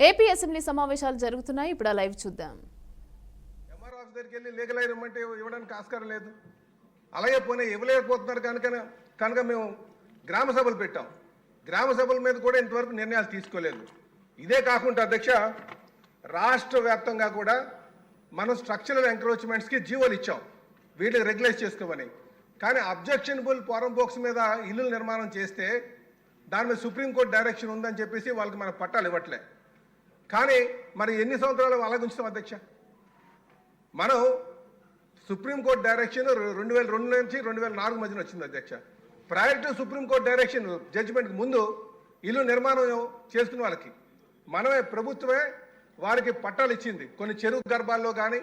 AP assembly సమావేశాలు జరుగుతున్నాయి. ఇప్పుడు లైవ్ చూద్దాం. ఎంఆర్ ఆఫీస్ దగ్గరికి వెళ్ళి లీగల్ ఐరమ్ అంటే ఇవ్వడానికి ఆస్కారం లేదు. అలాగే పోనీ ఇవ్వలేకపోతున్నారు కనుక మేము గ్రామ సభలు పెట్టాం. గ్రామ సభల మీద కూడా ఇంతవరకు నిర్ణయాలు తీసుకోలేదు. ఇదే కాకుండా అధ్యక్ష, రాష్ట్ర వ్యాప్తంగా కూడా మనం స్ట్రక్చరల్ ఎంక్రోచ్మెంట్స్కి జీవోలు ఇచ్చాం, వీటికి రెగ్యులైజ్ చేసుకోమని. కానీ అబ్జెక్షనబుల్ ఫారం బోక్స్ మీద ఇల్లు నిర్మాణం చేస్తే దాని మీద సుప్రీంకోర్టు డైరెక్షన్ ఉందని చెప్పేసి వాళ్ళకి మన పట్టాలు ఇవ్వట్లే. కానీ మరి ఎన్ని సంవత్సరాలు అలాగే ఉంచుతాం అధ్యక్ష? మనం సుప్రీంకోర్టు డైరెక్షన్ 2002 నుంచి 2004 మధ్యన వచ్చింది అధ్యక్ష. ప్రయర్ టు సుప్రీంకోర్టు డైరెక్షన్ జడ్జిమెంట్కి ముందు ఇల్లు నిర్మాణం చేసుకున్న వాళ్ళకి మనమే ప్రభుత్వమే వారికి పట్టాలు ఇచ్చింది. కొన్ని చెరువు గర్భాల్లో కానీ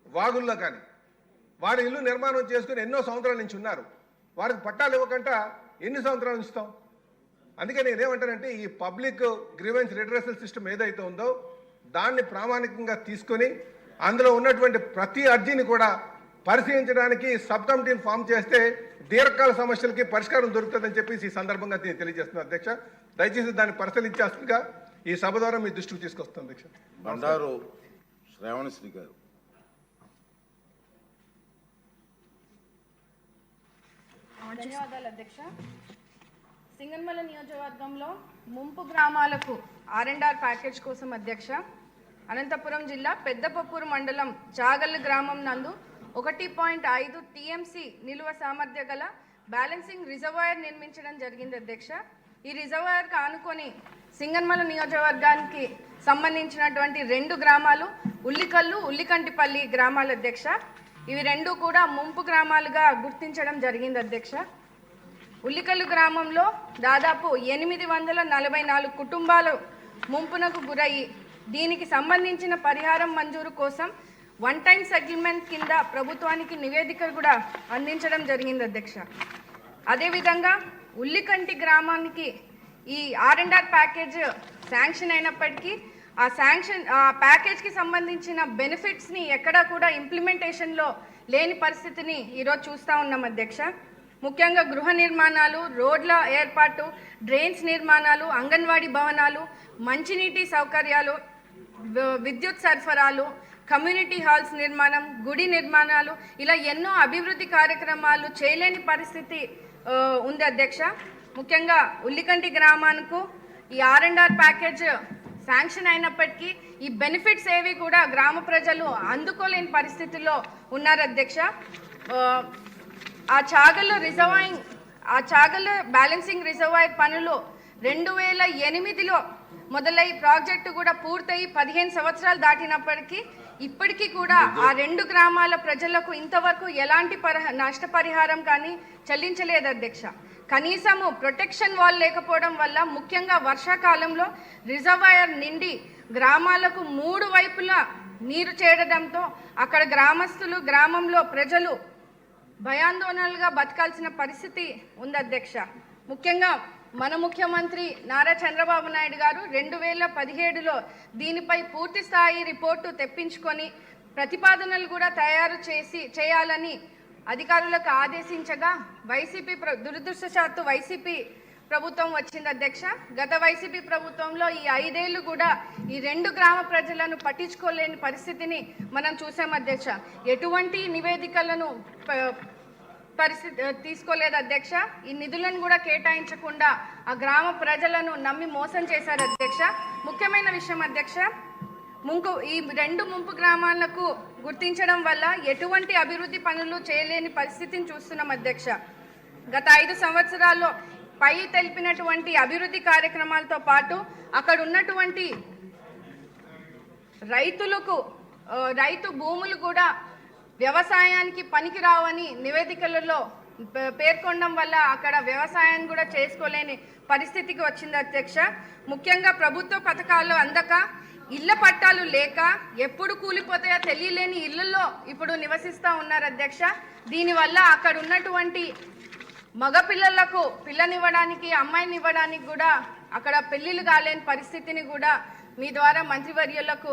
వాగుల్లో కానీ వారి ఇల్లు నిర్మాణం చేసుకుని ఎన్నో సంవత్సరాల నుంచి ఉన్నారు. వారికి పట్టాలు ఇవ్వకుండా ఎన్ని సంవత్సరాలు ఉంచుతాం? అందుకే నేనేమంటానంటే, ఈ పబ్లిక్ గ్రీవెన్స్ రిడ్రెసల్ సిస్టమ్ ఏదైతే ఉందో దాన్ని ప్రామాణికంగా తీసుకొని అందులో ఉన్నటువంటి ప్రతి అర్జీని కూడా పరిశీలించడానికి సబ్ కమిటీని ఫామ్ చేస్తే దీర్ఘకాల సమస్యలకి పరిష్కారం దొరుకుతుందని చెప్పేసి ఈ సందర్భంగా నేను తెలియజేస్తున్నాను అధ్యక్ష. దయచేసి దాన్ని పరిశీలించాల్సిందిగా ఈ సభ ద్వారా మీ దృష్టికి తీసుకొస్తాను అధ్యక్ష. బండారు శ్రావణశ్రీ గారు. ధన్యవాదాలు అధ్యక్ష. సింగనమల నియోజకవర్గంలో ముంపు గ్రామాలకు R&R ప్యాకేజ్ కోసం అధ్యక్ష, అనంతపురం జిల్లా పెద్దపప్పూరు మండలం జాగల్ గ్రామం నందు 1.5 TMC నిలువ సామర్థ్య గల బ్యాలెన్సింగ్ రిజర్వాయర్ నిర్మించడం జరిగింది అధ్యక్ష. ఈ రిజర్వాయర్కి ఆనుకొని సింగనమల నియోజకవర్గానికి సంబంధించినటువంటి 2 గ్రామాలు ఉల్లికల్లు, ఉల్లికంటిపల్లి గ్రామాలు అధ్యక్ష. ఇవి 2 కూడా ముంపు గ్రామాలుగా గుర్తించడం జరిగింది అధ్యక్ష. ఉల్లికల్లు గ్రామంలో దాదాపు 844 కుటుంబాలు ముంపునకు గురయ్యి దీనికి సంబంధించిన పరిహారం మంజూరు కోసం 1 టైం సెటిల్మెంట్ కింద ప్రభుత్వానికి నివేదిక కూడా అందించడం జరిగింది అధ్యక్ష. అదేవిధంగా ఉల్లికంటి గ్రామానికి ఈ R&R ప్యాకేజ్ శాంక్షన్ అయినప్పటికీ ఆ ప్యాకేజ్కి సంబంధించిన బెనిఫిట్స్ని ఎక్కడా కూడా ఇంప్లిమెంటేషన్లో లేని పరిస్థితిని ఈరోజు చూస్తూ ఉన్నాం అధ్యక్ష. ముఖ్యంగా గృహ నిర్మాణాలు, రోడ్ల ఏర్పాటు, డ్రైన్స్ నిర్మాణాలు, అంగన్వాడీ భవనాలు, మంచినీటి సౌకర్యాలు, విద్యుత్ సరఫరాలు, కమ్యూనిటీ హాల్స్ నిర్మాణం, గుడి నిర్మాణాలు, ఇలా ఎన్నో అభివృద్ధి కార్యక్రమాలు చేయలేని పరిస్థితి ఉంది అధ్యక్ష. ముఖ్యంగా ఉల్లికంటి గ్రామానికి ఈ R&R ప్యాకేజ్ శాంక్షన్ అయినప్పటికీ ఈ బెనిఫిట్స్ ఏవి కూడా గ్రామ ప్రజలు అందుకోలేని పరిస్థితుల్లో ఉన్నారు అధ్యక్ష. ఆ చాగల్ బ్యాలెన్సింగ్ రిజర్వాయర్ పనులు 2008లో మొదలై ప్రాజెక్టు కూడా పూర్తయి 15 సంవత్సరాలు దాటినప్పటికీ ఇప్పటికీ కూడా ఆ 2 గ్రామాల ప్రజలకు ఇంతవరకు ఎలాంటి నష్టపరిహారం కానీ చెల్లించలేదు అధ్యక్ష. కనీసము ప్రొటెక్షన్ వాల్ లేకపోవడం వల్ల ముఖ్యంగా వర్షాకాలంలో రిజర్వాయర్ నిండి గ్రామాలకు 3 వైపులా నీరు చేరడంతో అక్కడ గ్రామస్తులు, గ్రామంలో ప్రజలు భయాందోళనలుగా బతకాల్సిన పరిస్థితి ఉంది అధ్యక్ష. ముఖ్యంగా మన ముఖ్యమంత్రి నారా చంద్రబాబు నాయుడు గారు 2017లో దీనిపై పూర్తి స్థాయి రిపోర్టు తెప్పించుకొని ప్రతిపాదనలు కూడా చేయాలని అధికారులకు ఆదేశించగా దురదృష్టవశాత్తు వైసీపీ ప్రభుత్వం వచ్చింది అధ్యక్ష. గత వైసీపీ ప్రభుత్వంలో ఈ 5 ఏళ్ళు కూడా ఈ 2 గ్రామ ప్రజలను పట్టించుకోలేని పరిస్థితిని మనం చూసాం అధ్యక్ష. ఎటువంటి నివేదికలను తీసుకోలేదు అధ్యక్ష. ఈ నిధులను కూడా కేటాయించకుండా ఆ గ్రామ ప్రజలను నమ్మి మోసం చేశారు అధ్యక్ష. ముఖ్యమైన విషయం అధ్యక్ష, ఈ 2 ముంపు గ్రామాలకు గుర్తించడం వల్ల ఎటువంటి అభివృద్ధి పనులు చేయలేని పరిస్థితిని చూస్తున్నాం అధ్యక్ష. గత 5 సంవత్సరాల్లో పై తెలిపినటువంటి అభివృద్ధి కార్యక్రమాలతో పాటు అక్కడ ఉన్నటువంటి రైతు భూములు కూడా వ్యవసాయానికి పనికిరావని నివేదికలలో పేర్కొనడం వల్ల అక్కడ వ్యవసాయాన్ని కూడా చేసుకోలేని పరిస్థితికి వచ్చింది అధ్యక్ష. ముఖ్యంగా ప్రభుత్వ పథకాలు అందక, ఇళ్ల పట్టాలు లేక, ఎప్పుడు కూలిపోతాయో తెలియలేని ఇళ్లలో ఇప్పుడు నివసిస్తూ ఉన్నారు అధ్యక్ష. దీనివల్ల అక్కడ ఉన్నటువంటి మగపిల్లలకు పిల్లనివ్వడానికి, అమ్మాయిని ఇవ్వడానికి కూడా అక్కడ పెళ్లిళ్ళు కాలేని పరిస్థితిని కూడా మీ ద్వారా మంత్రివర్యులకు